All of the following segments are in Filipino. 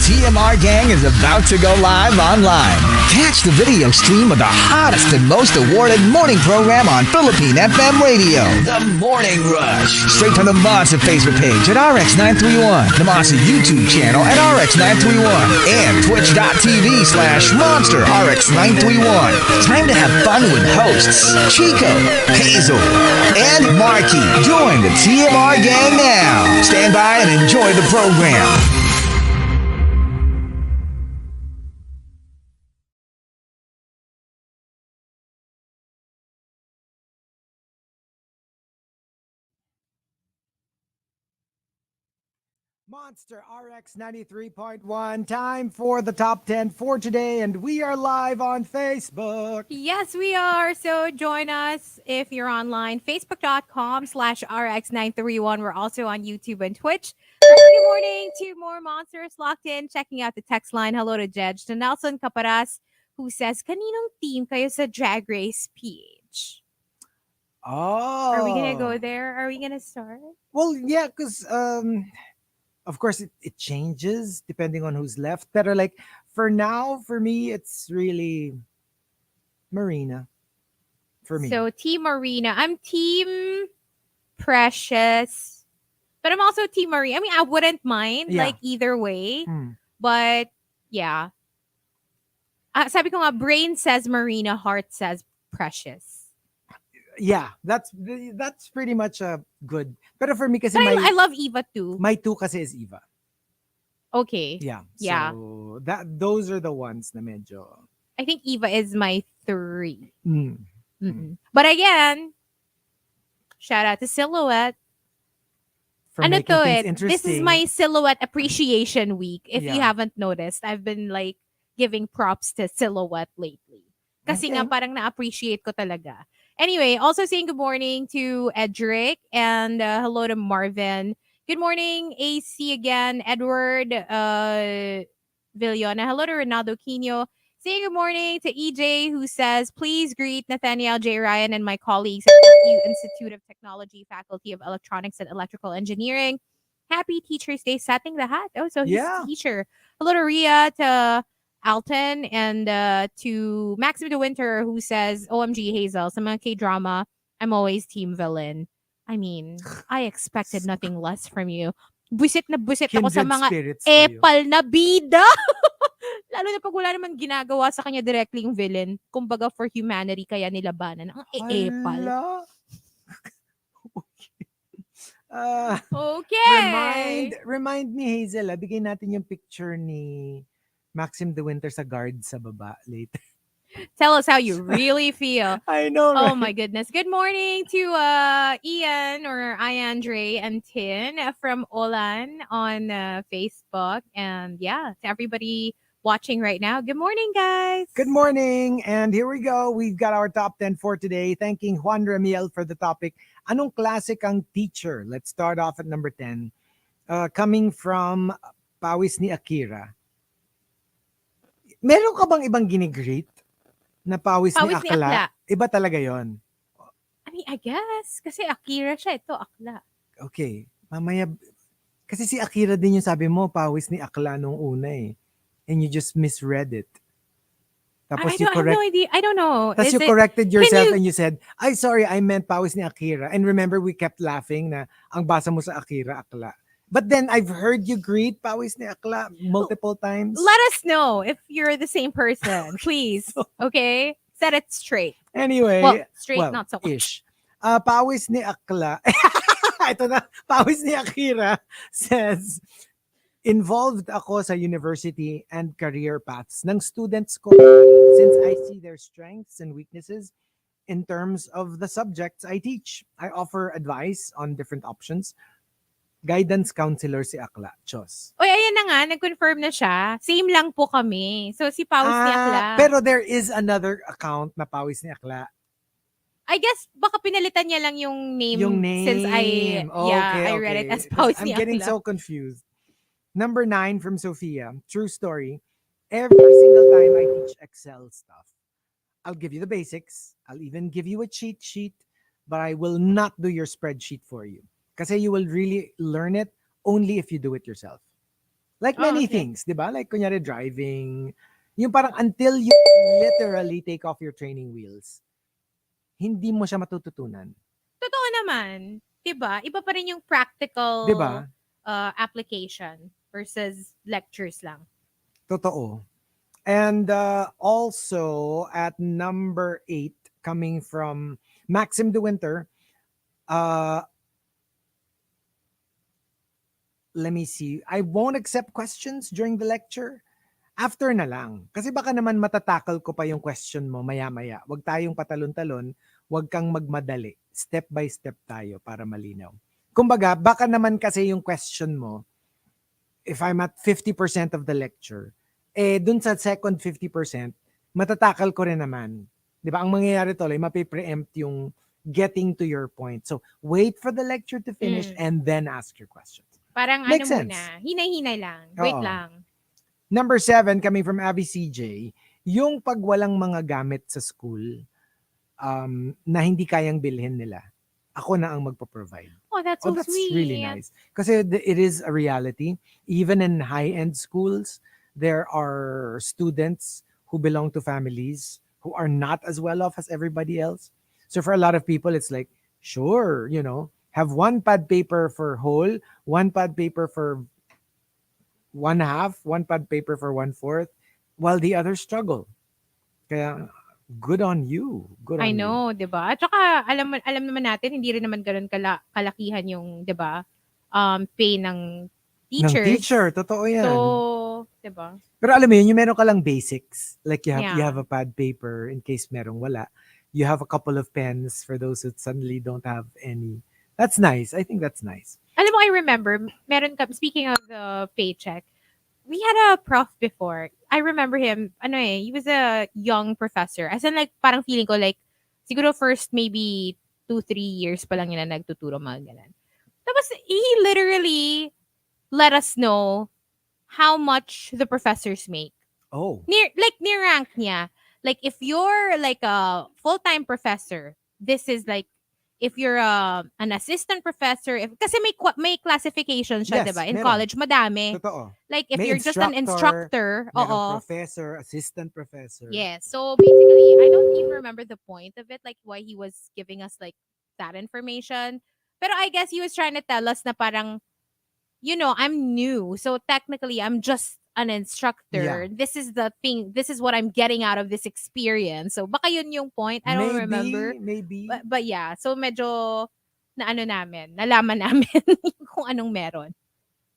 TMR gang is about to go live online. Catch the video stream of the hottest and most awarded morning program on Philippine FM radio. The Morning Rush. Straight from the Monster Facebook page at RX931, the Monster YouTube channel at RX931, and twitch.tv/Monster RX931. Time to have fun with hosts Chico, Hazel, and Markki. Join the TMR gang now. Stand by and enjoy the program. Monster RX93.1, time for the top 10 for today, and we are live on Facebook. Yes, we are. So join us if you're online. Facebook.com/RX931. We're also on YouTube and Twitch. Good morning to more monsters locked in. Checking out the text line. Hello to Jedge. To Nelson Caparas, who says, kaninong team kayo sa Drag Race PH? Oh. Are we going to go there? Are we going to start? Well, yeah, because of course it changes depending on who's left. But like for now, for me, it's really Marina. For me. So Team Marina. I'm Team Precious. But I'm also Team Marina. I mean, I wouldn't mind like either way. But yeah. Sabi ko nga, brain says Marina, heart says Precious. Yeah, that's pretty much good. But for me, kasi I love Eva too. My 2 kasi is Eva. Okay. Yeah. Yeah. So those are the ones na medyo. I think Eva is my 3. Mm. But again, shout out to Silhouette. For Ano making to things it? interesting. This is my Silhouette Appreciation Week. If you Yeah. haven't noticed, I've been like giving props to Silhouette lately. Kasi nga parang na-appreciate ko talaga. Anyway, also saying good morning to Edric and hello to Marvin. Good morning, AC again. Edward Villona. Hello to Ronaldo Quino. Saying good morning to EJ, who says, please greet Nathaniel J. Ryan and my colleagues at the Institute of Technology, Faculty of Electronics and Electrical Engineering. Happy Teacher's Day, setting the hat. Oh, so he's a teacher. Hello to Ria, to Alton, and to Maxim de Winter, who says, OMG Hazel, sa mga K-drama, I'm always team villain. I mean, I expected nothing less from you. Busit na busit ako sa mga epal na bida. Lalo na pag wala naman ginagawa sa kanya directly yung villain. Kumbaga for humanity, kaya nilabanan. Ang epal. Okay. Remind me, Hazel, bigay natin yung picture ni Maxim de Winter sa guard sa baba later. Tell us how you really feel. I know, right? Oh my goodness. Good morning to Ian or Iandre and Tin from Olan on Facebook. And yeah, to everybody watching right now. Good morning, guys. Good morning. And here we go. We've got our top 10 for today. Thanking Juan Ramiel for the topic. Anong klase kang teacher? Let's start off at number 10. Coming from Pawis ni Akira. Meron ka bang ibang ginigrate na pawis ni Akla? Iba talaga yon. I mean, I guess. Kasi Akira siya. Ito, Akla. Okay. Mamaya. Kasi si Akira din yung sabi mo, pawis ni Akla nung una eh. And you just misread it. Tapos I have no idea. I don't know. Tapos you corrected yourself and you said, ay, sorry, I meant pawis ni Akira. And remember, we kept laughing na ang basa mo sa Akira, Akla. But then I've heard you greet pawis ni Akla multiple times. Let us know if you're the same person, please. Okay? Set it straight. Anyway. Well, straight, not so much. Ish. Pawis ni Akla. Ito na. Pawis ni Akira says, involved ako sa university and career paths ng students ko since I see their strengths and weaknesses in terms of the subjects I teach. I offer advice on different options. Guidance counselor si Akla. Chos. Oy, ayan na nga. Nag-confirm na siya. Same lang po kami. So, si Pawis ni Akla. Pero there is another account na Pawis ni Akla. I guess, baka pinalitan niya lang yung name. Since I read it as Pawis ni Akla. I'm getting so confused. Number 9 from Sophia. True story. Every single time I teach Excel stuff, I'll give you the basics. I'll even give you a cheat sheet, but I will not do your spreadsheet for you. Kasi you will really learn it only if you do it yourself. Like Oh, many okay. things, di ba? Like kunyari driving, yung parang until you literally take off your training wheels, hindi mo siya matututunan. Totoo naman. 'Di ba? Iba pa rin yung Di practical ba? application versus lectures lang. Totoo. And also at number 8, coming from Maxim De Winter, uh, let me see. I won't accept questions during the lecture. After na lang. Kasi baka naman matatakal ko pa yung question mo maya-maya. Huwag tayong patalon-talon. Huwag kang magmadali. Step by step tayo para malinaw. Kumbaga, baka naman kasi yung question mo, if I'm at 50% of the lecture, dun sa second 50%, matatakal ko rin naman. Di ba? Ang mangyayari tuloy, mapipreempt yung getting to your point. So, wait for the lecture to finish and then ask your questions. Parang Makes ano sense. muna, hinay-hinay lang. Wait Oo. lang. Number 7, coming from Abby CJ, yung pag walang mga gamit sa school na hindi kayang bilhin nila, ako na ang magpo-provide. Oh, that's Oh, so that's sweet. really nice. Kasi it is a reality. Even in high-end schools, there are students who belong to families who are not as well off as everybody else. So for a lot of people, it's like, sure, have one pad paper for whole, one pad paper for one half, one pad paper for one fourth, while the others struggle. Kaya, good on you. Good I on you. know, 'di ba? At saka alam naman natin hindi rin naman ganoon kalakihan yung, 'di ba? Pay ng Ng teachers. teacher, totoo yan. So, 'di ba? Pero alam mo yun, yung meron ka lang basics. Like you have Yeah. a pad paper in case merong wala. You have a couple of pens for those who suddenly don't have any. That's nice. I think that's nice. Alam mo, I remember, speaking of the paycheck, we had a prof before. I remember him, he was a young professor. As in, like, parang feeling ko, like, siguro first maybe 2-3 years pa lang yun na nagtuturo mga ganun. Tapos, he literally let us know how much the professors make. Oh. Near-rank niya. Like, if you're, like, a full-time professor, this is, like, if you're an assistant professor, kasi may classification siya, Yes, diba? In meron. college, madami. Totoo. Like, if May you're just an instructor, merong professor, assistant professor. yes. So, basically, I don't even remember the point of it, like, why he was giving us, like, that information. Pero I guess he was trying to tell us na parang, I'm new. So, technically, I'm just an instructor. Yeah. This is the thing. This is what I'm getting out of this experience. So, baka yun yung point. I don't remember. Maybe. But yeah, so medyo nalaman namin kung anong meron.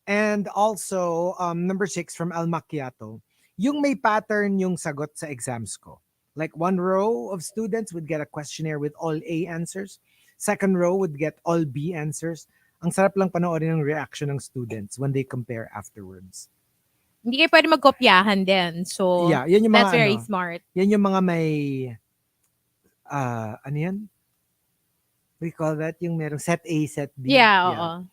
And also, number 6 from Al Macchiato, yung may pattern yung sagot sa exams ko. Like one row of students would get a questionnaire with all A answers. Second row would get all B answers. Ang sarap lang panoorin ng reaction ng students when they compare afterwards. Hindi kayo pwede magkopyahan din. So, Yeah, yan yung that's mga very smart. Yan yung mga may, ano yan? We call that yung merong set A, set B. Yeah, oo.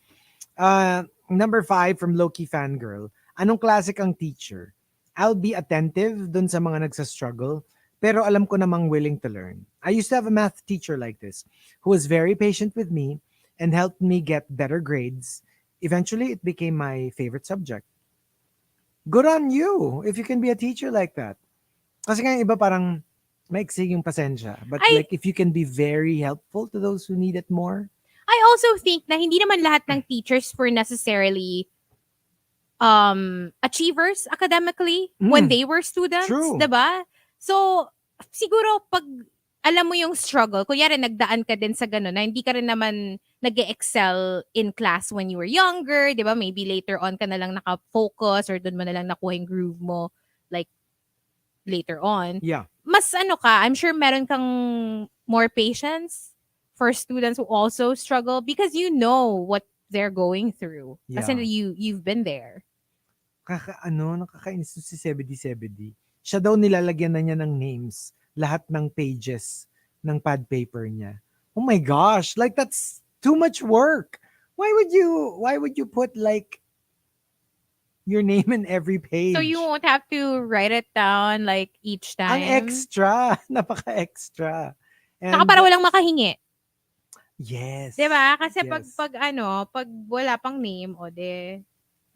Number 5 from Loki Fangirl. Anong klase kang teacher? I'll be attentive dun sa mga nagsastruggle, pero alam ko namang willing to learn. I used to have a math teacher like this who was very patient with me and helped me get better grades. Eventually, it became my favorite subject. Good on you if you can be a teacher like that. Kasi nga yung iba parang maiksi yung pasensya. But like if you can be very helpful to those who need it more. I also think na hindi naman lahat ng teachers were necessarily achievers academically when they were students, True. 'diba? So siguro pag alam mo yung struggle, kunyari nagdaan ka din sa ganun na hindi ka rin naman nag-excel in class when you were younger, 'di ba? Maybe later on ka na lang naka-focus or doon mo na lang nakuha yung groove mo like later on. Yeah. Mas I'm sure meron kang more patience for students who also struggle because you know what they're going through. Kasi you've been there. Nakakainis si Sebedi. Siya daw nilalagyan na niya ng names lahat ng pages ng pad paper niya. Oh my gosh, like that's too much work. Why would you put like your name in every page? So you won't have to write it down like each time. Ang extra, napaka-extra. Saka para walang makahingi. Yes. 'Di ba? Kasi yes. pag wala pang name, o de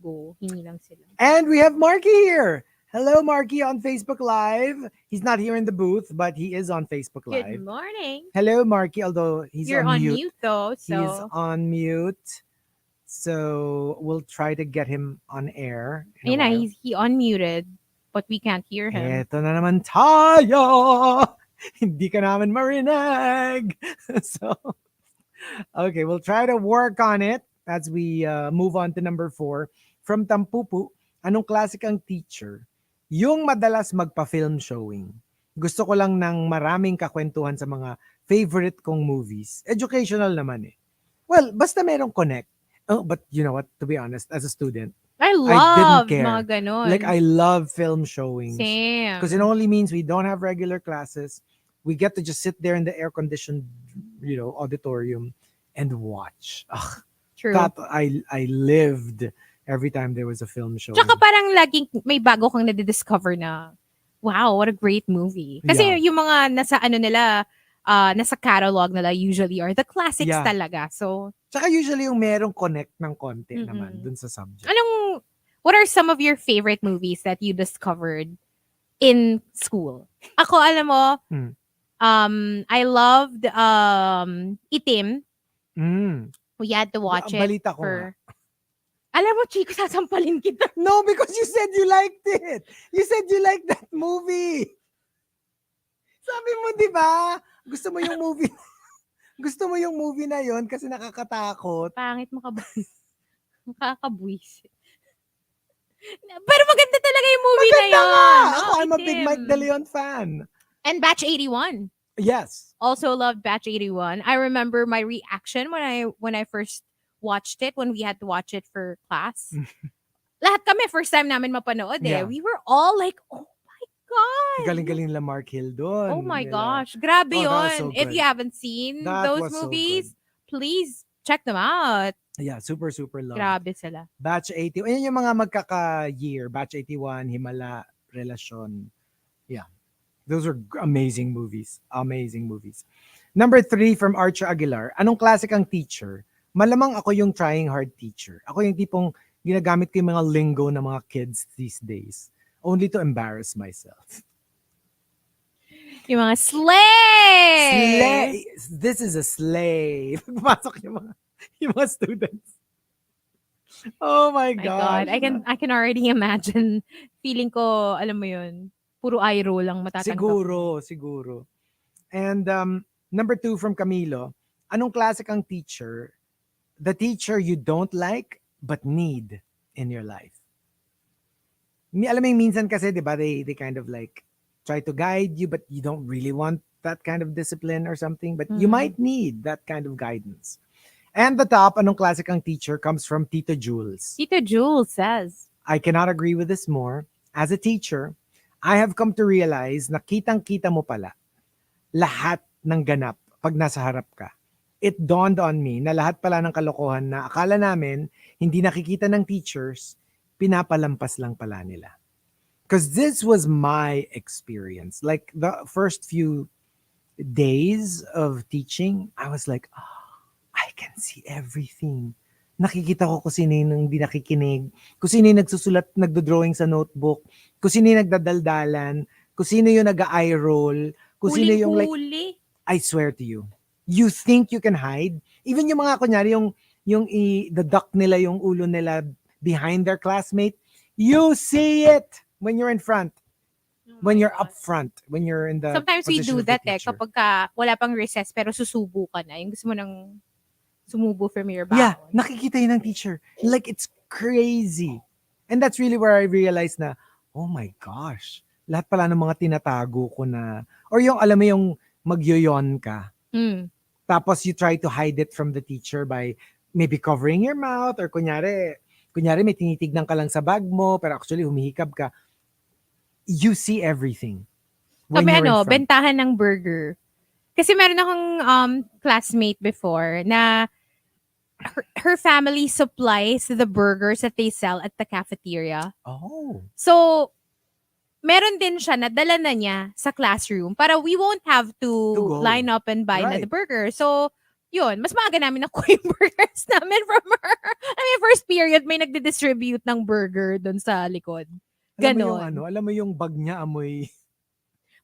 go. Hingi lang sila. And we have Markki here. Hello, Markki on Facebook Live. He's not here in the booth, but he is on Facebook Good Live. morning. Hello, Markki, although he's You're on mute though, He's so on mute. So we'll try to get him on air. in a ayun na, while. he unmuted, but we can't hear him. Eto na naman tayo! Hindi ka namin marinig! So, okay, we'll try to work on it as we move on to number 4. From Tampupu, anong klase kang teacher? Yung madalas magpa-film showing. Gusto ko lang ng maraming kakwentuhan sa mga favorite kong movies. Educational naman eh. Well, basta merong connect. Oh, but you know what? To be honest, as a student, I didn't love care. mga ganon. Like, I love film showings. Same. Because it only means we don't have regular classes. We get to just sit there in the air-conditioned, auditorium and watch. Ugh, True. that I lived every time there was a film showing. Tsaka parang laging may bago kang nadidiscover na, wow, what a great movie. Kasi Yeah. yung mga nasa nila, nasa catalog nila usually are the classics Yeah. talaga. So, Tsaka usually yung merong connect ng konti Mm-mm. naman dun sa subject. what are some of your favorite movies that you discovered in school? Ako, alam mo, Mm. I loved Itim. Mm. We had to watch it Balita ko for... Alam mo, Chico, sasampalin kita. No, because you said you liked it. You said you liked that movie. Sabi mo, di ba? Gusto mo yung movie. Gusto mo yung movie na yon kasi nakakatakot. Pangit mo ka ba? Makakabwisit. Pero maganda talaga yung movie na Maganda yun. nga! No, Ako, I'm a big Itim. Mike De Leon fan. And Batch 81. Yes. Also loved Batch 81. I remember my reaction when I first watched it, when we had to watch it for class. Lahat kami, first time namin mapanood eh. Yeah. We were all like, oh my God. Galing-galing la Mark Hill doon. Oh my Nila. gosh. Grabe Oh, that was yun. so If good. you haven't seen That those was so movies, please check them out. Yeah, super love. Grabe sila. Batch 80. Ayun yung mga magkaka-year. Batch 81, Himala, Relasyon. Yeah. Those were amazing movies. Amazing movies. Number 3 from Archer Aguilar. Anong klase kang teacher? Malamang ako yung trying hard teacher. Ako yung tipong ginagamit ko yung mga lingo ng mga kids these days. Only to embarrass myself. Yung mga slay! Slay! This is a slay. Pumasok yung mga students. Oh my My God, gosh. I can already imagine. Feeling ko, alam mo yun, puro eye roll lang matatanggap. Siguro. And number 2 from Camilo, anong klase kang teacher? The teacher you don't like but need in your life. Alam mo yung minsan kasi, di ba, they kind of like try to guide you but you don't really want that kind of discipline or something, but you might need that kind of guidance. And the top, anong klase kang teacher, comes from Tito Jules. Tito Jules says, I cannot agree with this more. As a teacher, I have come to realize na kitang-kita mo pala lahat ng ganap pag nasa harap ka. It dawned on me na lahat pala ng kalokohan na akala namin hindi nakikita ng teachers, pinapalampas lang pala nila. Because this was my experience. Like the first few days of teaching, I was like, oh, I can see everything. Nakikita ko kung sino yung hindi nakikinig, kung sino yung nagsusulat, nagdo-drawing sa notebook, kung sino yung nagdadaldalan, kung sino yung nag-eye roll, kung sino yung like, I swear to you, you think you can hide? Even yung mga kunyari, the duck nila, yung ulo nila behind their classmate, you see it when you're in front. When you're up front, when you're in the sometimes we position do of the that teacher. kapag wala pang recess pero susubo ka na. Yung gusto mo nang sumubo from your back. Yeah, nakikita yun ng teacher. Like, it's crazy. And that's really where I realized na, oh my gosh, lahat pala ng mga tinatago ko na, or yung, alam mo yung magyoyon ka. Tapos you try to hide it from the teacher by maybe covering your mouth, or kunyari may tinitignan ka lang sa bag mo, pero actually humihikab ka. You see everything. When Sabi you're in front. bentahan ng burger. Kasi meron akong classmate before na her family supplies the burgers that they sell at the cafeteria. Oh. So, meron din siya na dala na niya sa classroom para we won't have to go. line up and buy na Right. the burger. So, yun, mas maaga namin nakuha yung burgers namin from her. I mean, first period, may nagdi-distribute ng burger doon sa likod. Ganon. Alam mo yung bag niya amoy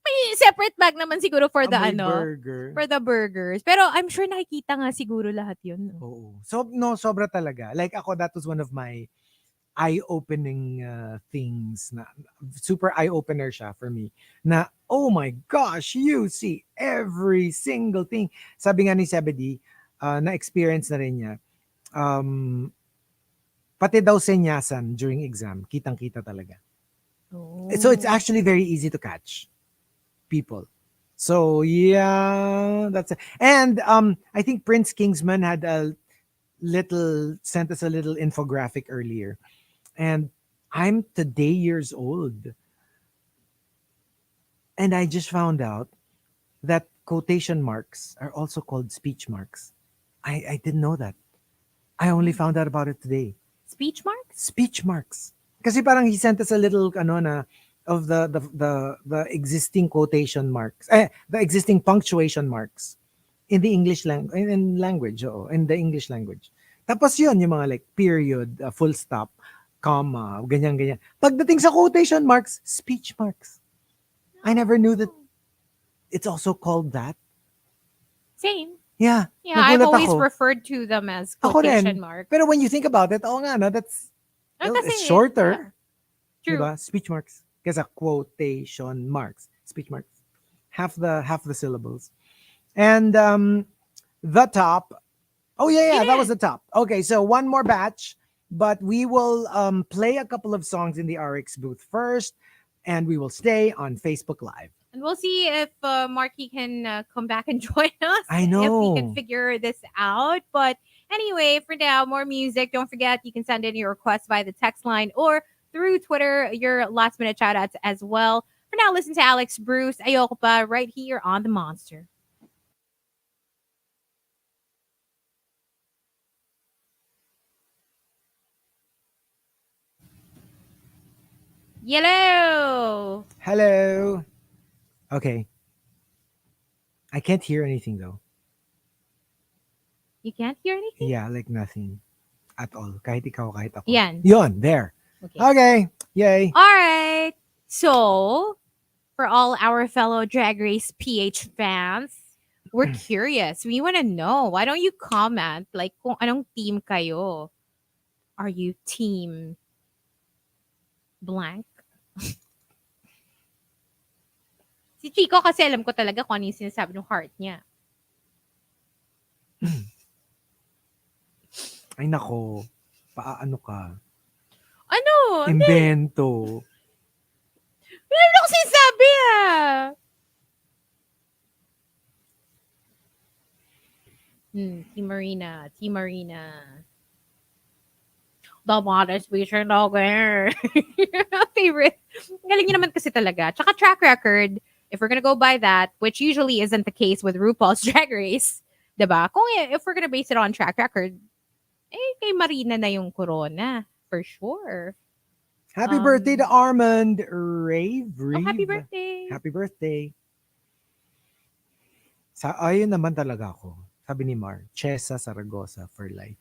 May separate bag naman siguro for the burger. for the burgers. Pero I'm sure nakikita nga siguro lahat yun. No? Oo. So, sobra talaga. Like ako, that was one of my eye-opening things na super eye-opener siya for me. Na, oh my gosh, you see every single thing. Sabi nga ni Sebedi, na-experience na rin niya. Pati daw senyasan during exam, kitang-kita talaga. Oh. So it's actually very easy to catch people. So yeah, that's it. And I think Prince Kingsman had sent us a little infographic earlier. And I'm today years old. And I just found out that quotation marks are also called speech marks. I didn't know that. I only found out about it today. Speech marks? Speech marks. Kasi parang he sent us a little of the existing quotation marks, the existing punctuation marks in the English language, in the English language. Tapos yun, yung mga like period, full stop, comma, ganyan. Pagdating sa quotation marks, speech marks. I never knew that it's also called that. Same. Yeah. Yeah, I've nagulat always ako. referred to them as Ako rin. quotation marks. Pero when you think about it, nga, no, that's Kasi, it's shorter. yeah. True. Diba? Speech marks. Kasi quotation marks. Speech marks. Half the syllables. And the top. Oh yeah, that was the top. Okay, so one more batch, but we will play a couple of songs in the RX booth first, and we will stay on Facebook Live. And we'll see if Markki can come back and join us. I know. If we can figure this out. But anyway, for now, more music. Don't forget, you can send in your requests via the text line or through Twitter, your last minute shout outs as well. For now, listen to Alex Bruce, Ayoko Pa, right here on The Monster. Hello. Hello. Okay. I can't hear anything though. You can't hear anything? Yeah, like nothing at all. Kahit ikaw, kahit ako. Yan. Yon, there. Okay. Yay. All right. So, for all our fellow Drag Race PH fans, we're curious. We want to know. Why don't you comment like kung anong team kayo? Are you team blank? Si Chico kasi alam ko talaga kung ano yung sinasabi ng heart niya. Ay nako. Paano ka? Ano? Invento. Meron ako sinasabi ah. Team Marina. The modest feature dogger. Favorite. Galing niya naman kasi talaga. Tsaka track record, if we're gonna go by that, which usually isn't the case with RuPaul's Drag Race, diba? If we're gonna base it on track record, kay Marina na yung corona. For sure. Happy birthday to Armand Rave. Oh, happy birthday. Happy birthday. Ayun naman talaga ako. Sabi ni Mar, Chesa Saragosa for life.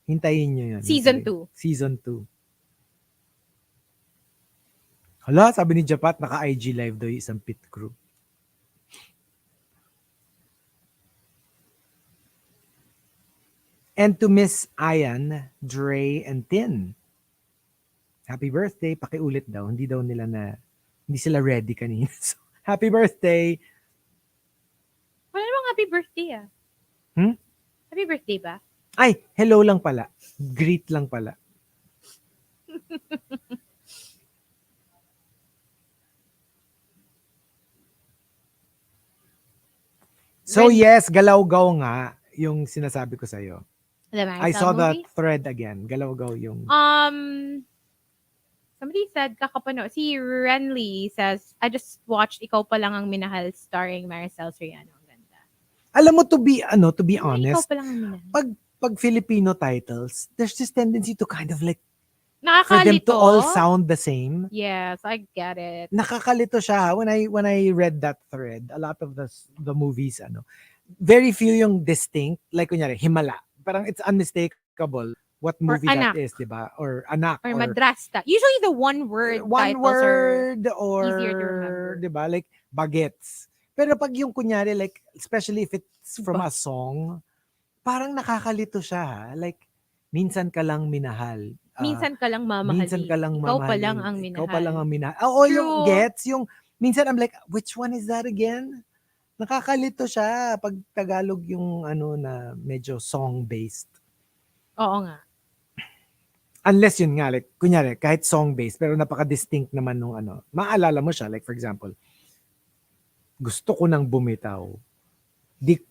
Hintayin nyo yun. Season 2. Season 2. Hala, sabi ni Japat, naka-IG live daw yung isang pit crew. And to Miss Ayan, Dre, and Tin. Happy birthday. Pakiulit daw. Hindi sila ready kanina. So, happy birthday. Wala namang happy birthday ah. Happy birthday ba? Ay, hello lang pala. Greet lang pala. So yes, Galaw-Gaw nga yung sinasabi ko sa'yo. I saw the thread again. Galaw-Gaw yung... Somebody said, si Renly says, I just watched Ikaw Pa Lang Ang Minahal starring Maricel Soriano. Ang ganda. Alam mo, to be honest, Ikaw Pa Lang Ang Minahal. Pag Filipino titles, there's this tendency to kind of like Nakakalito. for them to all sound the same. Yes, I get it. Nakakalito siya when I read that thread. A lot of the movies very few yung distinct. Like, kunyari, Himala. Parang it's unmistakable what Or movie that Anak. is, diba? Or Anak. Or Or Madrasta. Usually the one word one titles are word or, easier to remember. diba? Like, Bagets. Pero pag yung kunyari, like, especially if it's from a Bagets. song, parang nakakalito siya, ha? Like, minsan ka lang minahal. Minsan ka lang mamahalin. Minsan ka lang Ikaw pa lang mamahalin. ang Ikaw pa lang minahal. ang minahal. Oo, yung True. gets, yung, minsan I'm like, which one is that again? Nakakalito siya pag Tagalog yung ano na medyo song-based. Oo nga. Unless yun nga, like, kunyari, kahit song-based, pero napaka-distinct naman nung ano. Maalala mo siya, like for example, gusto ko nang bumitaw.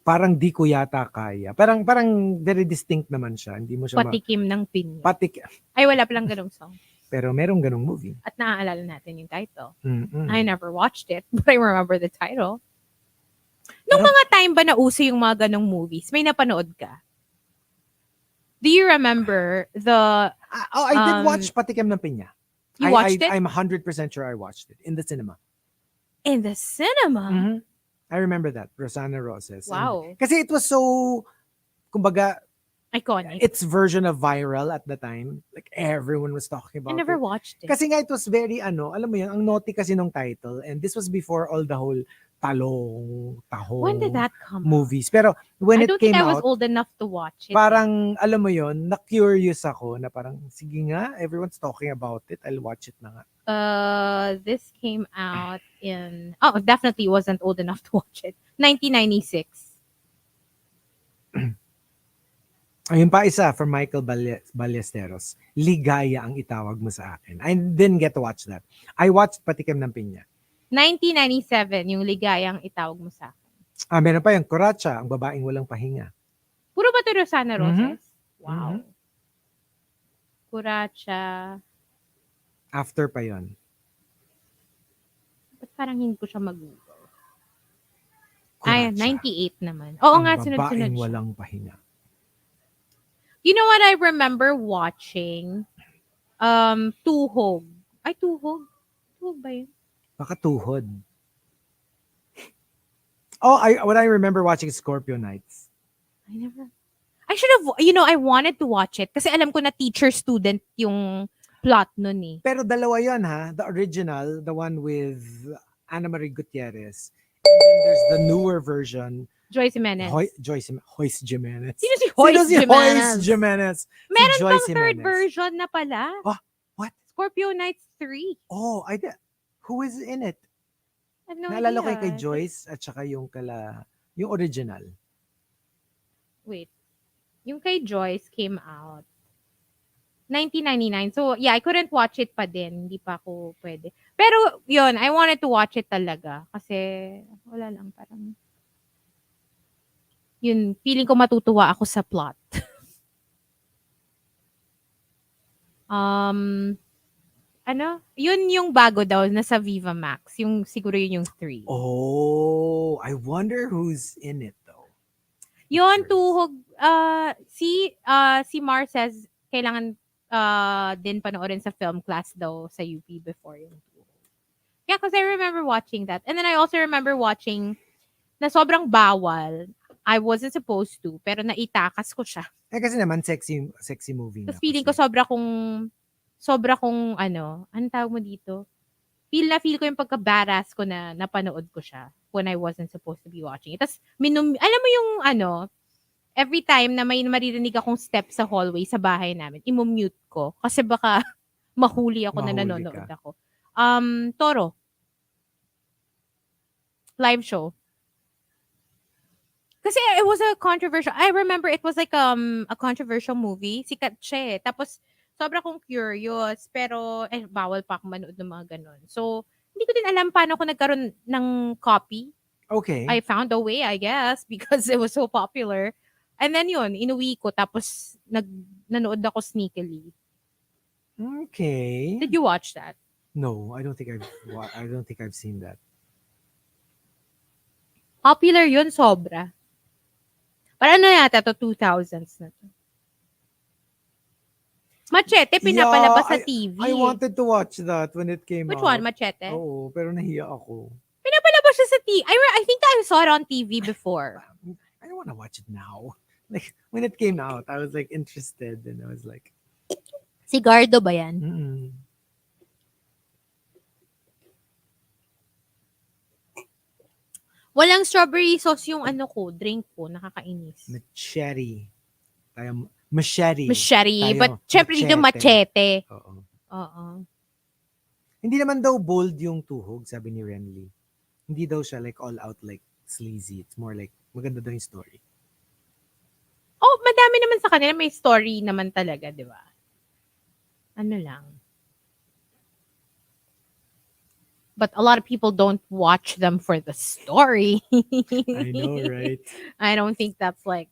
Parang di ko yata kaya. Parang very distinct naman siya. Hindi mo siya Patikim ng Pinyo. Ay, wala palang ganung song. Pero merong ganung movie. At naaalala natin yung title. Mm-mm. I never watched it, but I remember the title. Nung mga time ba na uso yung mga ganung movies, may napanood ka? Do you remember the... I did watch Patikim ng Pinya. You watched it? I'm 100% sure I watched it in the cinema. In the cinema? Mm-hmm. I remember that. Rosanna Roses. Wow. And, kasi it was so, kumbaga, iconic. Its version of viral at the time. Like, everyone was talking about I never it. watched it. Kasi nga, it was very, alam mo yun, ang naughty kasi nung title. And this was before all the whole tahong When did that come movies. Pero when I it don't came think I was out, old enough to watch it. parang, alam mo yun, na-curious ako na parang, sige nga, everyone's talking about it. I'll watch it na nga. This came out in... Oh, definitely wasn't old enough to watch it. 1996. Ayun pa isa from Michael Ballesteros. Ligaya ang itawag mo sa akin. I didn't get to watch that. I watched Patikim ng Pinya. 1997, yung Ligayang Itawag Mo sa Akin. Meron pa yung Kuracha, ang babaeng walang pahinga. Puro ba ito Rosanna Roses? Mhm. Wow. Kuracha. After pa yon. Ba't parang hindi ko siya mag-google? Kuracha. Ay, 98 naman. Oo nga, sunod-sunod babaeng siya. walang pahinga. You know what I remember watching? Tuhog. Ay, Tuhog? Tuhog ba yun? Baka tuhod. What I remember watching Scorpio Nights. I should have, I wanted to watch it kasi alam ko na teacher-student yung plot nun eh. Pero dalawa yon ha. The original, the one with Ana Marie Gutierrez. And then there's the newer version. Joyce Jimenez. Joyce Jimenez. Sino si Joyce Jimenez? Jimenez? Meron Joyce pang third Jimenez. version na pala. Oh, what? Scorpio Nights 3. Oh, I did. Who is in it? I have no Naalala ko idea. kay Joyce at saka yung original. Wait. Yung kay Joyce came out 1999. So, yeah, I couldn't watch it pa din. Hindi pa ako pwede. Pero, yun, I wanted to watch it talaga. Kasi, wala lang, parang... Yun, feeling ko matutuwa ako sa plot. Yun yung bago daw, nasa Viva Max. Yung, siguro yun yung 3. Oh, I wonder who's in it though. Yun, Tuhog. Si Mar says, kailangan din panoorin sa film class daw sa UP before yung Tuhog. Yeah, because I remember watching that. And then I also remember watching na sobrang bawal. I wasn't supposed to, pero naitakas ko siya. Kasi naman sexy movie. Tapos feeling ko sobra kong anong tawag mo dito? Feel ko yung pagka-badass ko na napanood ko siya when I wasn't supposed to be watching it. Tapos, alam mo yung every time na may maririnig akong step sa hallway sa bahay namin, imo-mute ko. Kasi baka mahuli ako na nanonood ako. Toro. Live show. Kasi it was a controversial, I remember it was like a controversial movie. Sikat siya eh. Tapos, sobra kong curious, pero bawal pa ako manood ng mga ganun. So, hindi ko din alam paano ako nagkaroon ng copy. Okay. I found a way, I guess, because it was so popular. And then yun, inuwi ko, tapos nanood ako sneakily. Okay. Did you watch that? No, I don't think I've seen that. Popular yun, sobra. Parang yata to 2000s na to. Machete, pinapalabas sa TV. I wanted to watch that when it came Which out. one? Machete? Oo, pero nahiya ako. Pinapalabas siya sa TV. I think I saw it on TV before. want to watch it now. Like, when it came out, I was like interested and I was like, Si Gardo ba yan? mm-mm. Walang strawberry sauce yung ano ko, drink ko. Nakakainis. Machete. Tayo, machete. Masyari. Tayo, But syempre dito machete. Oo. Oo. Hindi naman daw bold yung tuhog, sabi ni Renly. Hindi daw siya like all out like sleazy. It's more like maganda daw yung story. Oh, madami naman sa kanila. May story naman talaga, di ba? Ano lang. But a lot of people don't watch them for the story. I know, right? I don't think that's like,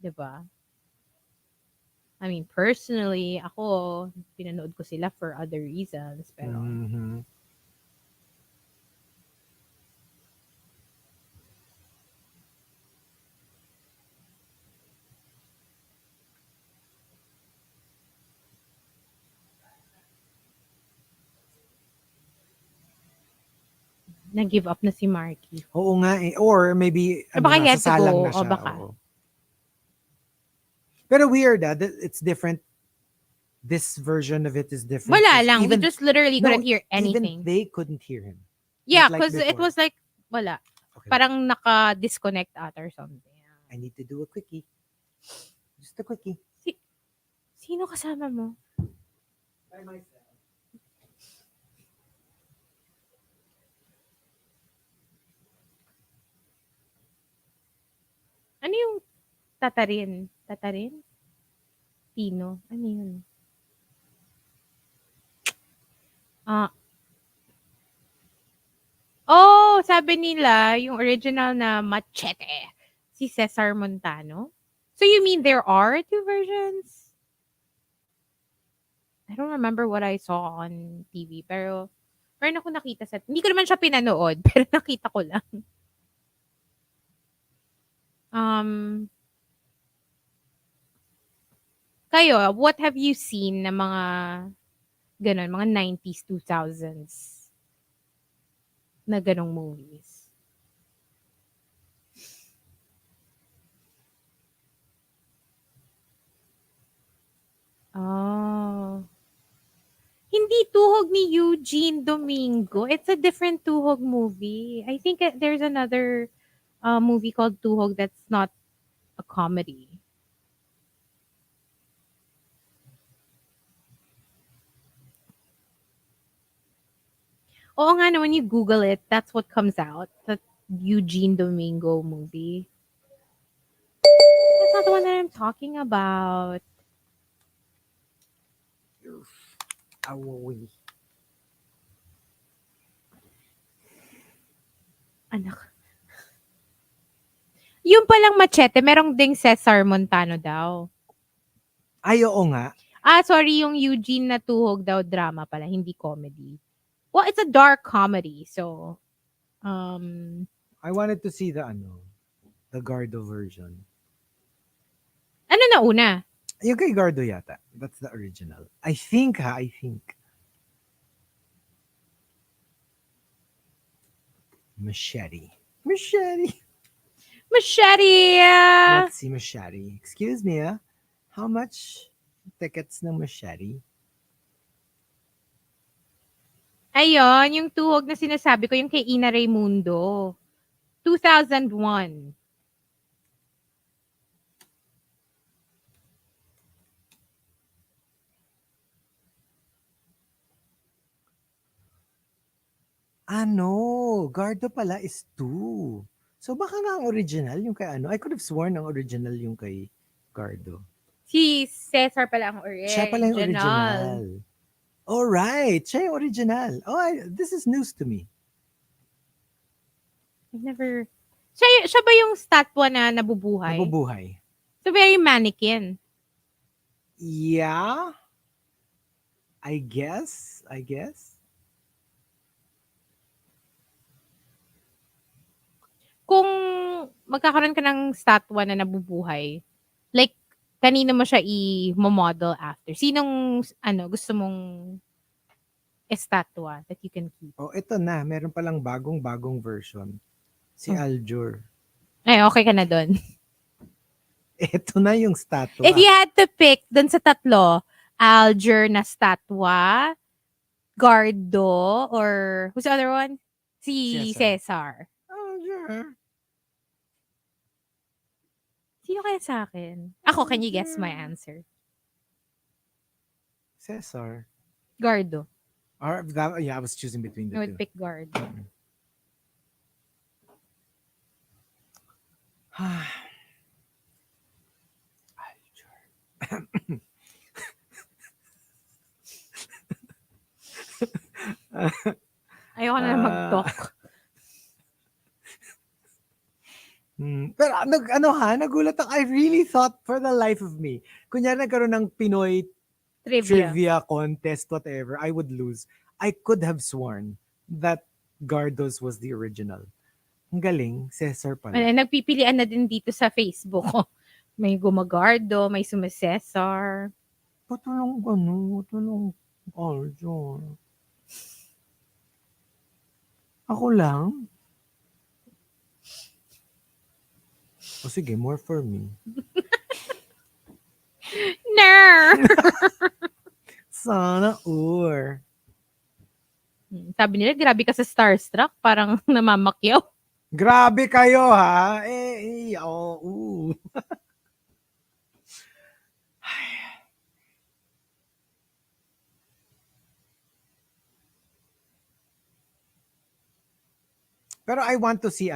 di ba? I mean, personally, ako, pinanood ko sila for other reasons. Pero, Mhm. nag-give up na si Markki. Oo nga eh. Or maybe Baka he had to nasasalang go. na siya. O baka. oo. Pero weird it's different. This version of it is different. Wala 'Cause lang. Even, We just literally no, couldn't hear anything. Even they couldn't hear him. Yeah, Not like because it before. was like, wala. Okay, Parang naka-disconnect ata or something. I need to do a quickie. Just a quickie. Sino kasama mo? By myself. Ano yung tatarin? Tatarin? Pino? Ano yun? Oh, sabi nila, yung original na machete, si Cesar Montano. So you mean there are two versions? I don't remember what I saw on TV, pero meron ako nakita sa, hindi ko naman siya pinanood, pero nakita ko lang. Kayo, what have you seen na mga ganon, mga 90s, 2000s na ganong movies? Oh. Hindi tuhog ni Eugene Domingo. It's a different tuhog movie. I think there's another movie called Tuhog that's not a comedy. Oo nga na, when you Google it, that's what comes out. That Eugene Domingo movie. That's not the one that I'm talking about. Awoy. Anak. Yung palang machete, merong ding Cesar Montano daw. Ay, oo nga. Sorry, yung Eugene na tuhog daw drama pala, hindi comedy. Well, it's a dark comedy, so I wanted to see the Gardo version. ano na una? Yung kay Gardo yata. That's the original. I think. Machete. Machete! Let's see Machete. Excuse me, how much tickets ng Machete? Ayun, yung tuhog na sinasabi ko, yung kay Ina Raimundo. 2001. Gardo pala is 2. So baka nga ang original yung kay I could have sworn ang original yung kay Gardo. Si Cesar pala ang original. Siya pala yung original. Alright, siya yung original. This is news to me. I've never... Siya ba yung statwa na nabubuhay? Nabubuhay. So very mannequin. Yeah. I guess. Kung magkakaroon ka ng statwa na nabubuhay, like, kanino mo siya i-model after? Sinong, gusto mong estatwa that you can keep? Ito na. Meron palang bagong version. Si Aljur. Ay, okay ka na dun. Ito na yung statwa. If you had to pick dun sa tatlo, Alger na statwa, Gardo, or who's the other one? Si Cesar. Alger. Sino kaya sa akin? Ako, can you guess my answer? Cesar. Gardo. Or, I was choosing between the I would two. pick Gardo. Ayoko na mag-talk. Pero nagulat ako. I really thought for the life of me, kunyari nagkaroon ng Pinoy trivia contest, whatever, I would lose. I could have sworn that Gardos was the original. Ang galing, Cesar pala. Nagpipilian na din dito sa Facebook. May Gumagardo, may Sumasesar. Patulong Alger. Ako lang? O sige, more for me. Ner! Sana or. Sabi nila, grabe ka sa starstruck. Parang namamakyaw. Grabe kayo, ha? Pero I want to see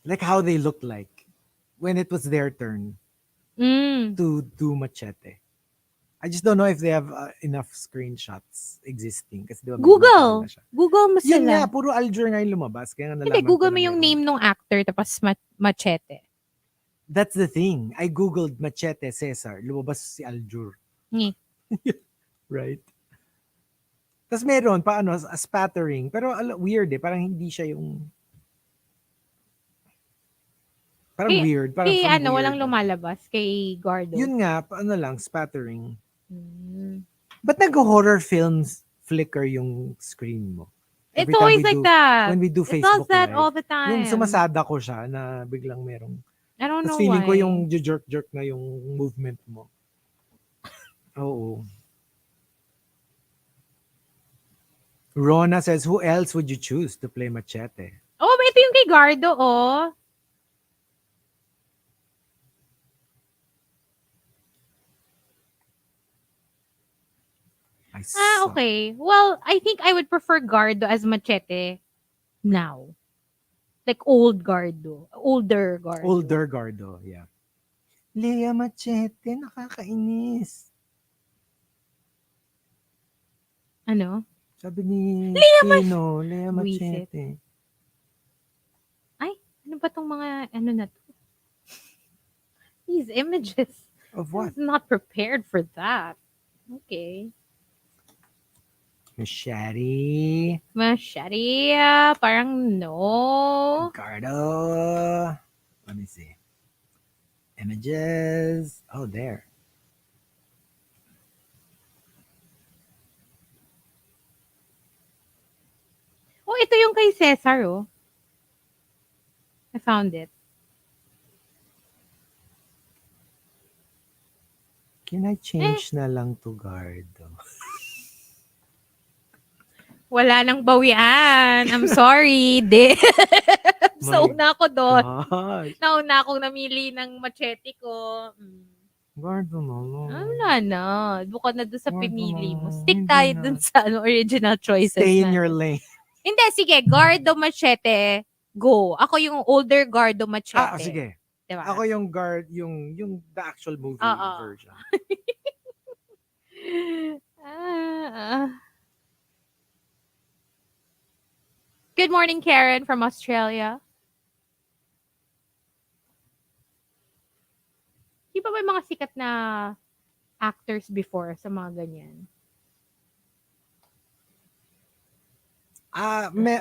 like how they looked like when it was their turn to do machete. I just don't know if they have enough screenshots existing. Kasi diba, Google! Google mo sila. Yun nga, puro Alger nga yung lumabas. Kaya nga nalaman Hindi, Google ko mo na yung meron. name ng actor tapos machete. That's the thing. I googled machete Cesar. Lumabas si Alger. Right? Tapos meron pa a spattering. Pero weird Parang hindi siya yung... Parang weird. Parang kay weird. walang lumalabas. Kay Gardo. Yun nga, lang, spattering. Ba't nag-horror films flicker yung screen mo? It's always like that. When we do It Facebook does that Live, all the time. yung sumasada ko siya na biglang merong... I don't know feeling why. ko yung jerk na yung movement mo. Oo. Rona says, who else would you choose to play machete? Oh, ito yung kay Gardo, oh. Okay. Well, I think I would prefer Gardo as machete now. Like old Gardo. Older Gardo. Older Gardo, yeah. Lea Machete, nakakainis. Ano? Sabi ni Lea Machete. Ay, ano ba tong mga na to? These images. Of what? I was not prepared for that. Okay. Machete. Parang no. Gardo. Let me see. Images. Oh, there. Oh, ito yung kay Cesar, oh. I found it. Can I change na lang to Gardo? Wala nang bawian. I'm sorry. Nauna ako doon. Nauna akong namili ng machete ko. Gardo na lang. Wala na. Bukod na doon sa pinili mo. Stick tayo dun sa original choices. Stay in your lane. Hindi, sige. Gardo machete. Go. Ako yung older Gardo machete. Sige. Diba? Ako yung yung the actual movie version. Good morning, Karen from Australia. Di ba may mga sikat na actors before sa mga ganyan?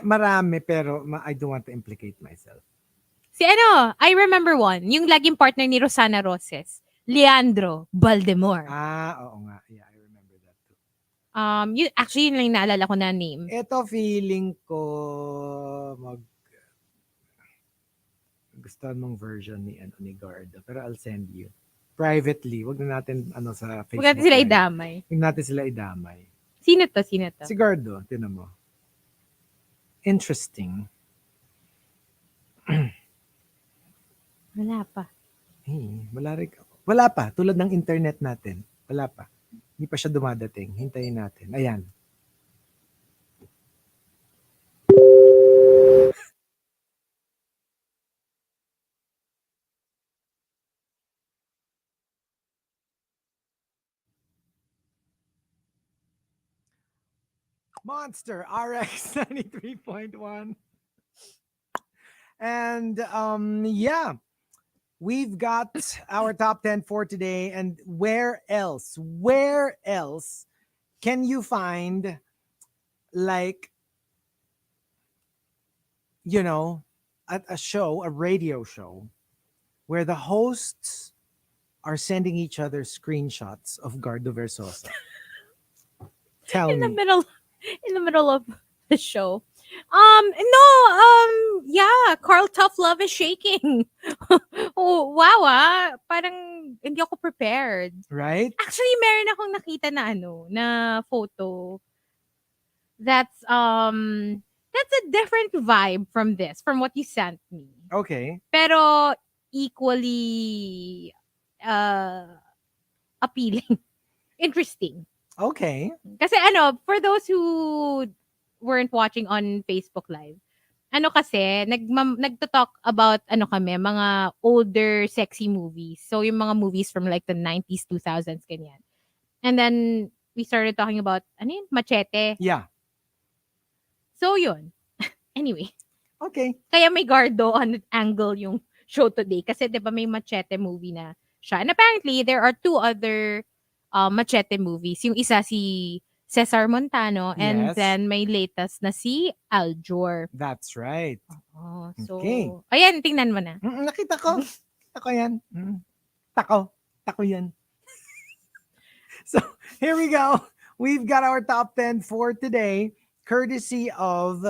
Marami, pero I don't want to implicate myself. I remember one. Yung laging partner ni Rosana Roses. Leandro Baldemor. Oo nga. Yeah, I remember that too. Actually, yun lang yung naalala ko na name. Ito feeling ko gustuhan mong version ni Gardo. Pero I'll send you. Privately. Wag na natin sa Facebook. Huwag natin sila Live. idamay. Huwag natin sila idamay. Sino to? Sino to? Si Gardo, tinan mo. Interesting. Wala pa. Wala pa. Tulad ng internet natin. Wala pa. Hindi pa siya dumadating. Hintayin natin. Ayan. Monster RX93.1. And yeah, we've got our top 10 for today. And where else can you find, like, at a radio show, where the hosts are sending each other screenshots of Gardo Versosa? Tell in me. the middle of the show. Yeah, Carl Tough Love is shaking. Oh, wow, parang hindi ako prepared. Right? Actually, meron akong nakita na photo. That's a different vibe from what you sent me. Okay. Pero equally appealing. Interesting. Okay. Kasi for those who weren't watching on Facebook Live, kasi, nagto-talk about, kami, mga older sexy movies. So, yung mga movies from like the 90s, 2000s, ganyan. And then, we started talking about, Machete. Yeah. So, yun. Anyway. Okay. Kaya may Gardo on angle yung show today. Kasi, di ba, may Machete movie na siya. And apparently, there are two other Machete movies. Yung isa si Cesar Montano, and Yes. then may latest na si Aljor. That's right. Oh, so, Okay. ayan, tingnan mo na. Nakita ko. Tako yan. Tako yan. So, here we go. We've got our top 10 for today, courtesy of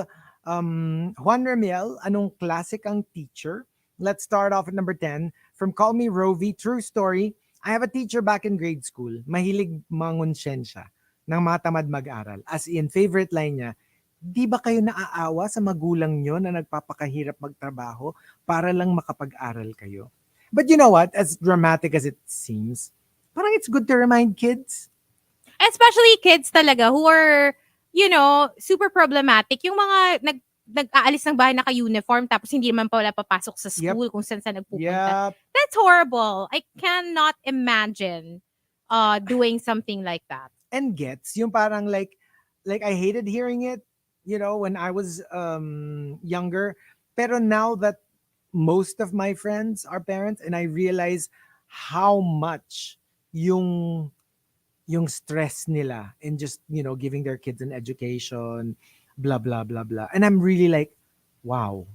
Juan Ramiel. Anong klase kang teacher? Let's start off at number 10. From Call Me Rovi, true story. I have a teacher back in grade school. Mahilig mangonsensya ng mga tamad mag-aral. As in, favorite line niya, di ba kayo naaawa sa magulang nyo na nagpapakahirap magtrabaho para lang makapag-aral kayo? But you know what? As dramatic as it seems, parang it's good to remind kids. Especially kids talaga who are, super problematic. Yung mga nag-aalis ng bahay naka-uniform tapos hindi naman pala papasok sa school kung saan nagpupunta. Yep. That's horrible. I cannot imagine doing something like that. And gets yung parang like I hated hearing it, when I was younger. Pero now that most of my friends are parents, and I realize how much yung stress nila in just, giving their kids an education, blah, blah, blah, blah. And I'm really like, wow.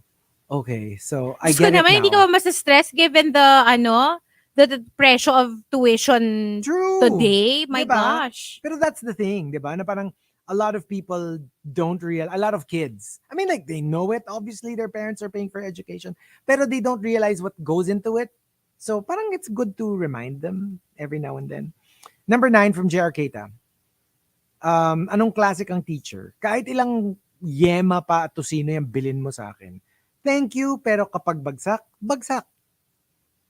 Okay, so I get it now. Hindi ka ba mas-stress given the pressure of tuition today? My gosh. Pero that's the thing, di ba? Na parang a lot of people don't realize, a lot of kids, I mean, like, they know it. Obviously, their parents are paying for education, pero they don't realize what goes into it. So parang it's good to remind them every now and then. Number 9 from JR Keita. Anong klase kang teacher? Kahit ilang yema pa at tosino yung bilin mo sa akin. Thank you, pero kapag bagsak, bagsak.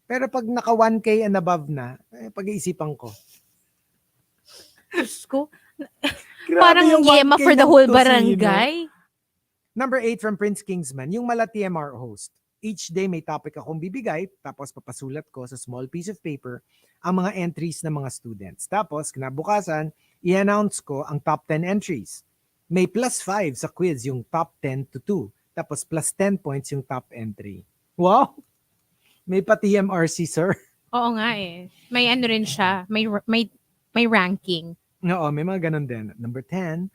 Pero pag naka 1K and above na, pag-iisipan ko. Diyos ko. Parang yema for the whole barangay. Number 8 from Prince Kingsman, yung mala TMR host. Each day may topic akong bibigay, tapos papasulat ko sa small piece of paper ang mga entries ng mga students. Tapos, kinabukasan, i-announce ko ang top 10 entries. May plus 5 sa quiz yung top 10 to 2. Tapos plus 10 points yung top entry. Wow! May pa TMR si sir. Oo nga eh. May rin siya. May ranking. Oo, may mga ganun din. Number 10.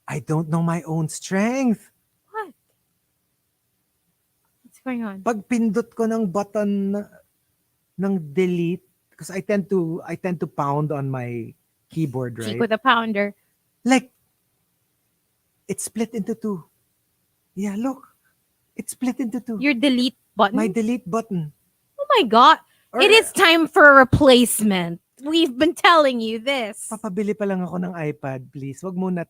I don't know my own strength. What? What's going on? Pag pindot ko ng button ng delete, because I tend to pound on my keyboard, right? Chico the Pounder. Like, it's split into two. Yeah, look. It's split into two. Your delete button. My delete button. Oh my God. Or, It is time for a replacement. We've been telling you this. papabili pa lang ako ng iPad, please. Wag mo na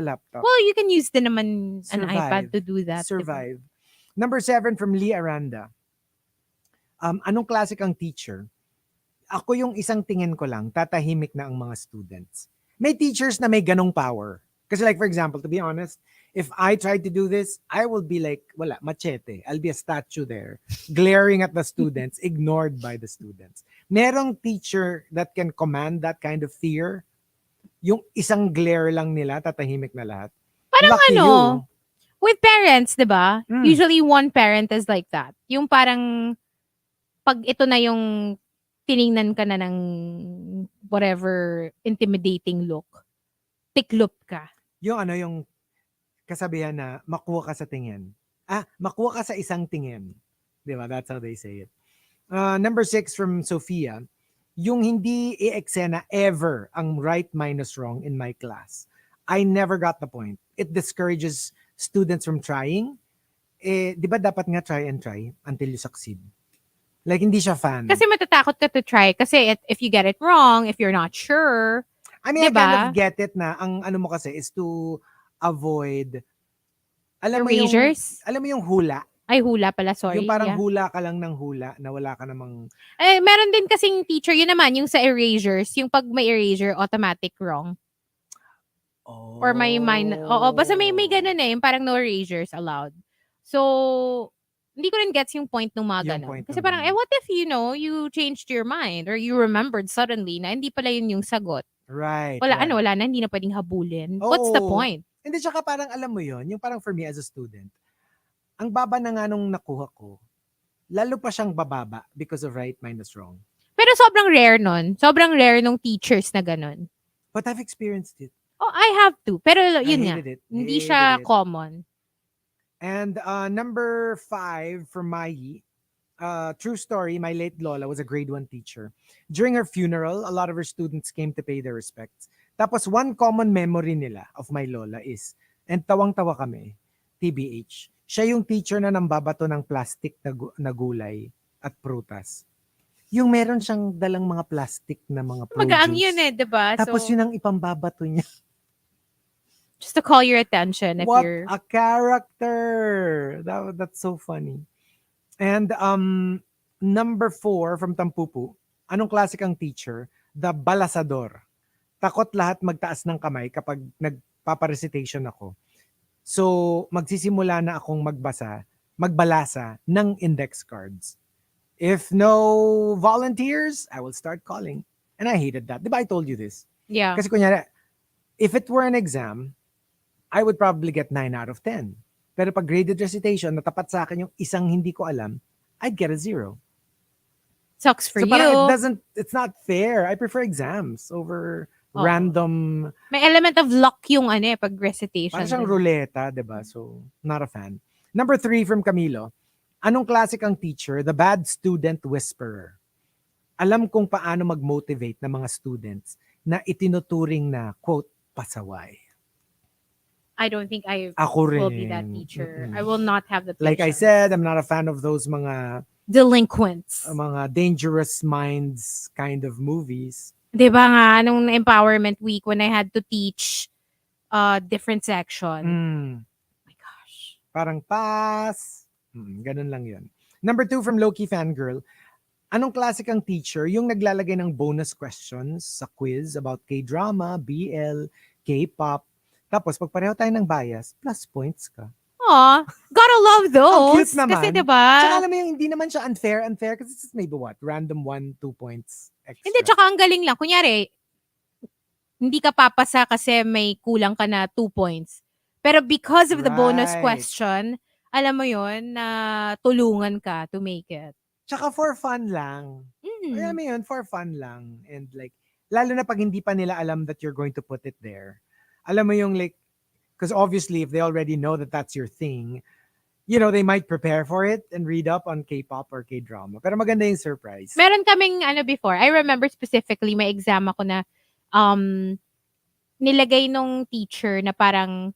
laptop. Well, you can use din naman an Survive. iPad to do that. diba? Survive. Number 7 from Lee Aranda. Anong klase kang teacher? Ako yung isang tingin ko lang, tatahimik na ang mga students. May teachers na may ganong power. Kasi like for example, to be honest, if I tried to do this, I will be like, wala, machete. I'll be a statue there, glaring at the students, ignored by the students. Merong teacher that can command that kind of fear. Yung isang glare lang nila, tatahimik na lahat. Parang Lucky ano, you. with parents, di ba? Mm. Usually one parent is like that. Yung parang, pag ito na yung tiningnan ka na ng whatever intimidating look, tiklop ka. Yung kasabihan na makuha ka sa tingin. Makuha ka sa isang tingin. Di ba? That's how they say it. Number 6 from Sophia, yung hindi i-eksena ever ang right minus wrong in my class. I never got the point. It discourages students from trying. Di ba dapat nga try and try until you succeed? Like, hindi siya fan. Kasi matatakot ka to try. Kasi if you get it wrong, if you're not sure, I mean, diba? I kind of get it na ang ano mo kasi is to avoid erasures. Alam mo yung hula. Ay, hula pala, sorry. Yung parang yeah. hula ka lang ng hula na wala ka namang... Meron din kasing teacher, yun naman, yung sa erasures, yung pag may erasure, automatic wrong. Oh. Or may oo, basta may ganun eh, yung parang no erasures allowed. So, hindi ko rin gets yung point ng mga Yung ganun. point Kasi ng parang, ganun. what if, you changed your mind or you remembered suddenly na hindi pala yun yung sagot. Right. Wala right. wala na, hindi na pwedeng habulin. What's the Oo. point? Hindi, tsaka parang alam mo yon, yung parang for me as a student, ang baba na nga nung nakuha ko, lalo pa siyang bababa because of right minus wrong. Pero sobrang rare nun. Sobrang rare nung teachers na ganun. But I've experienced it. Oh, I have to. Pero yun nga, hated it. hindi Hated siya it. common. And number 5 from Mai, true story, my late Lola was a grade 1 teacher. During her funeral, a lot of her students came to pay their respects. Tapos one common memory nila of my Lola is, and tawang-tawa kami, TBH, siya yung teacher na nambabato ng plastic na gulay at prutas. Yung meron siyang dalang mga plastic na mga produce. Magaang yun eh, diba? Tapos So, yun ang ipambabato niya. just to call your attention if What you're... a character! That's so funny. And number 4 from Tampupu, anong klase kang teacher? The balasador. Takot lahat magtaas ng kamay kapag nagpaparecitation ako. So, magsisimula na akong magbalasa ng index cards. If no volunteers, I will start calling. And I hated that. Diba I told you this? Yeah. Kasi kunyari, if it were an exam, I would probably get 9 out of 10. Pero pag graded recitation, natapat sa akin yung isang hindi ko alam, I'd get a 0. Sucks for So you. parang it's not fair. I prefer exams over Oo. random, May element of luck yung pag recitation. parang siyang din. ruleta, diba? So, not a fan. Number 3 from Camilo, anong klase kang teacher? The bad student whisperer. Alam kung paano mag-motivate ng mga students na itinuturing na, quote, pasaway. I don't think I Ako rin. will be that teacher. I will not have the patience. Like I said, I'm not a fan of those mga Delinquents. dangerous minds kind of movies. Diba nga, nung empowerment week when I had to teach different section. Mm, Oh my gosh. parang pass. Ganun lang yun. Number 2 from Loki Fangirl. Anong klase kang teacher? Yung naglalagay ng bonus questions sa quiz about K-drama, BL, K-pop. Tapos pag pareho tayo ng bias, plus points ka. Aw, gotta love those. Ang cute naman. Kasi diba? Tsaka alam mo yung hindi naman siya unfair kasi it's maybe what? Random 1-2 points extra. Hindi, tsaka ang galing lang. Kunyari, hindi ka papasa kasi may kulang ka na 2 points. Pero because of the bonus Right. question, alam mo yon na tulungan ka to make it. Tsaka for fun lang. Alam Mm. mo yun, for fun lang. And like, lalo na pag hindi pa nila alam that you're going to put it there. Alam mo yung like, because obviously if they already know that that's your thing, they might prepare for it and read up on K-pop or K-drama. Pero maganda yung surprise. Meron kaming before. I remember specifically may exam ako na um nilagay nung teacher na parang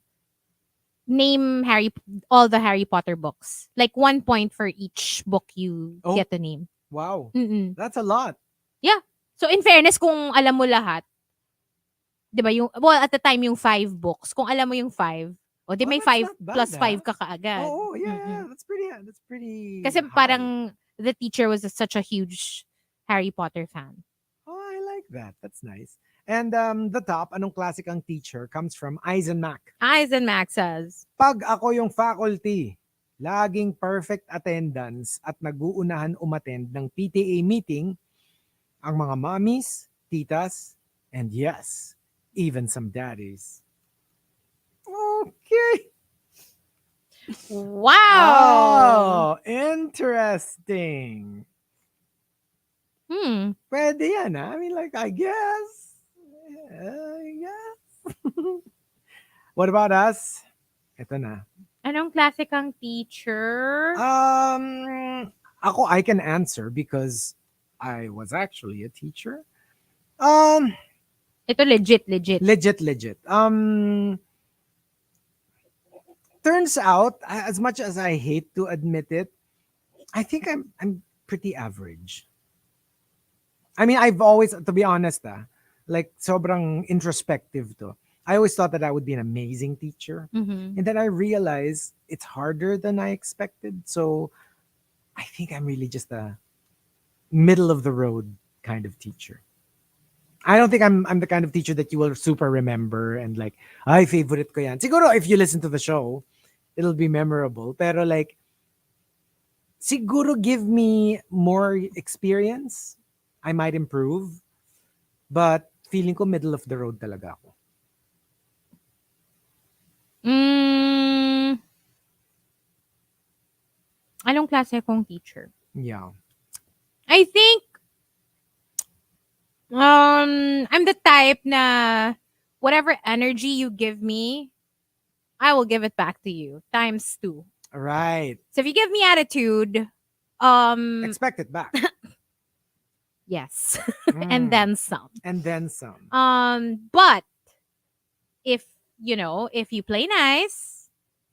name all the Harry Potter books. Like 1 point for each book you Oh. get to name. Wow. Mm-mm. That's a lot. Yeah. So in fairness, kung alam mo lahat, 'di ba at the time yung 5 books, kung alam mo yung 5, o di Oh, may that's 5 not bad, plus 5 ah. ka kaagad. Oh, yeah. Mm-mm. That's pretty Kasi high. parang the teacher was such a huge Harry Potter fan. Oh, I like that. That's nice. And the top, anong classic ang teacher, comes from Eisenmack. Eisenmack says, Pag ako yung faculty, laging perfect attendance at nag-uunahan umattend ng PTA meeting ang mga mommies, titas, and yes, even some daddies. Okay. wow! Oh, interesting. Hmm. Pwede yan, ha? I mean, like, I guess. What about us? Ito na. Anong klase kang teacher? Ako, I can answer because I was actually a teacher. Ito legit. Legit. Turns out, as much as I hate to admit it, I think I'm pretty average. I mean, I've always, to be honest, like sobrang introspective to. I always thought that I would be an amazing teacher. Mhm. And then I realized it's harder than I expected. So I think I'm really just a middle of the road kind of teacher. I don't think I'm the kind of teacher that you will super remember and like, ay, favorite ko yan. Siguro if you listen to the show, it'll be memorable. Pero like, siguro give me more experience, I might improve. But feeling ko middle of the road talaga ako. Anong klase kong teacher? Yeah. I think I'm the type na whatever energy you give me, I will give it back to you times 2. Right. So if you give me attitude, Expect it back. yes. And then some. And then some. But if if you play nice,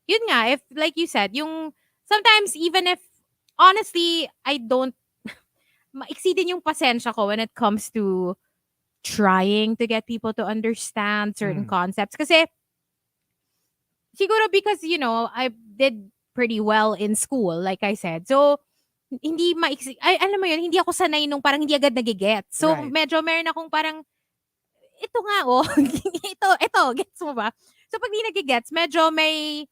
yun nga, if like you said, yung sometimes even if honestly I don't maiksi din yung pasensya ko when it comes to trying to get people to understand certain concepts. Kasi siguro because I did pretty well in school, like I said. So hindi alam mo yun, hindi ako sanay nung parang hindi agad nagigets. So Right. medyo meron akong parang ito nga ito, gets mo ba? So pag di nagigets, medyo may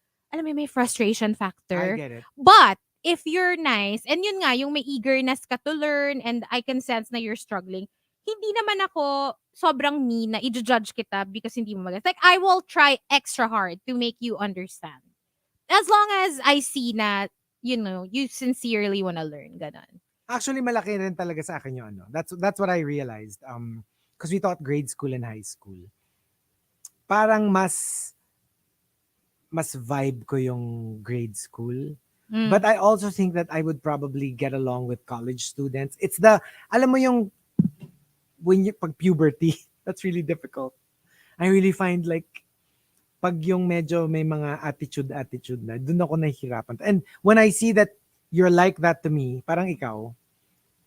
frustration factor. I get it. But if you're nice, and yun nga, yung may eagerness ka to learn, and I can sense na you're struggling, hindi naman ako sobrang mean na i-judge kita because hindi mo magets. Like, I will try extra hard to make you understand. As long as I see na, you sincerely wanna learn. Ganon. Actually, malaki rin talaga sa akin yung ano. That's what I realized. Because we taught grade school and high school. Parang mas vibe ko yung grade school. But I also think that I would probably get along with college students. It's alam mo yung, pag puberty, that's really difficult. I really find like, pag yung medyo may mga attitude na, dun ako nahihirapan. And when I see that you're like that to me, parang ikaw,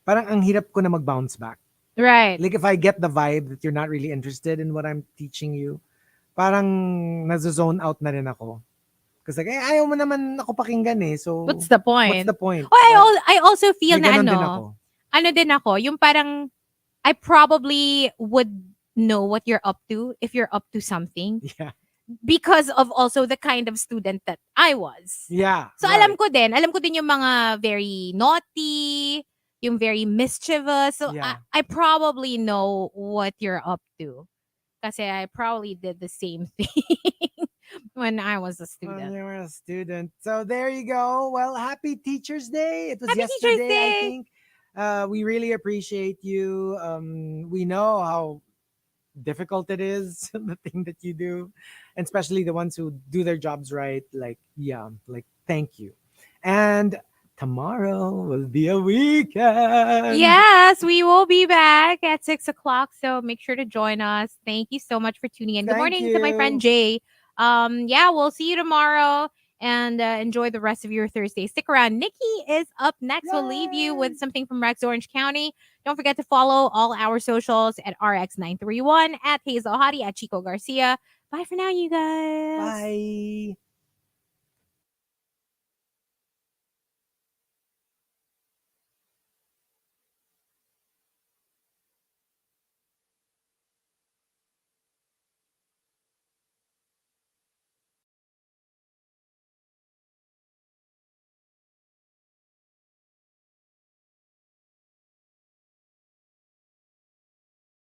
parang ang hirap ko na mag-bounce back. Right. Like if I get the vibe that you're not really interested in what I'm teaching you, parang nazo-zone out na rin ako. Kasi like, ayaw mo naman ako pakinggan eh. So, what's the point? What's the point? Oh, I also feel May na ganon din ako. din ako, yung parang, I probably would know what you're up to if you're up to something. Yeah. Because of also the kind of student that I was. Yeah. So right. alam ko din yung mga very naughty, yung very mischievous. So Yeah. I probably know what you're up to. Kasi I probably did the same thing when I was a student. When you were a student. So there you go. Well, happy Teacher's Day. It was Happy yesterday, Teacher's Day. I think. We really appreciate you. We know how difficult it is, the thing that you do, and especially the ones who do their jobs right. Like, yeah, like, thank you. And tomorrow will be a weekend. Yes, we will be back at 6 o'clock. So make sure to join us. Thank you so much for tuning in. Good Thank morning to my friend you. Jay. Yeah, we'll see you tomorrow and enjoy the rest of your Thursday. Stick around. Nikki is up next. We'll leave you with something from Rex Orange County. Don't forget to follow all our socials at RX931, at Hazel Hottie, at Chico Garcia. Bye for now, you guys. Bye.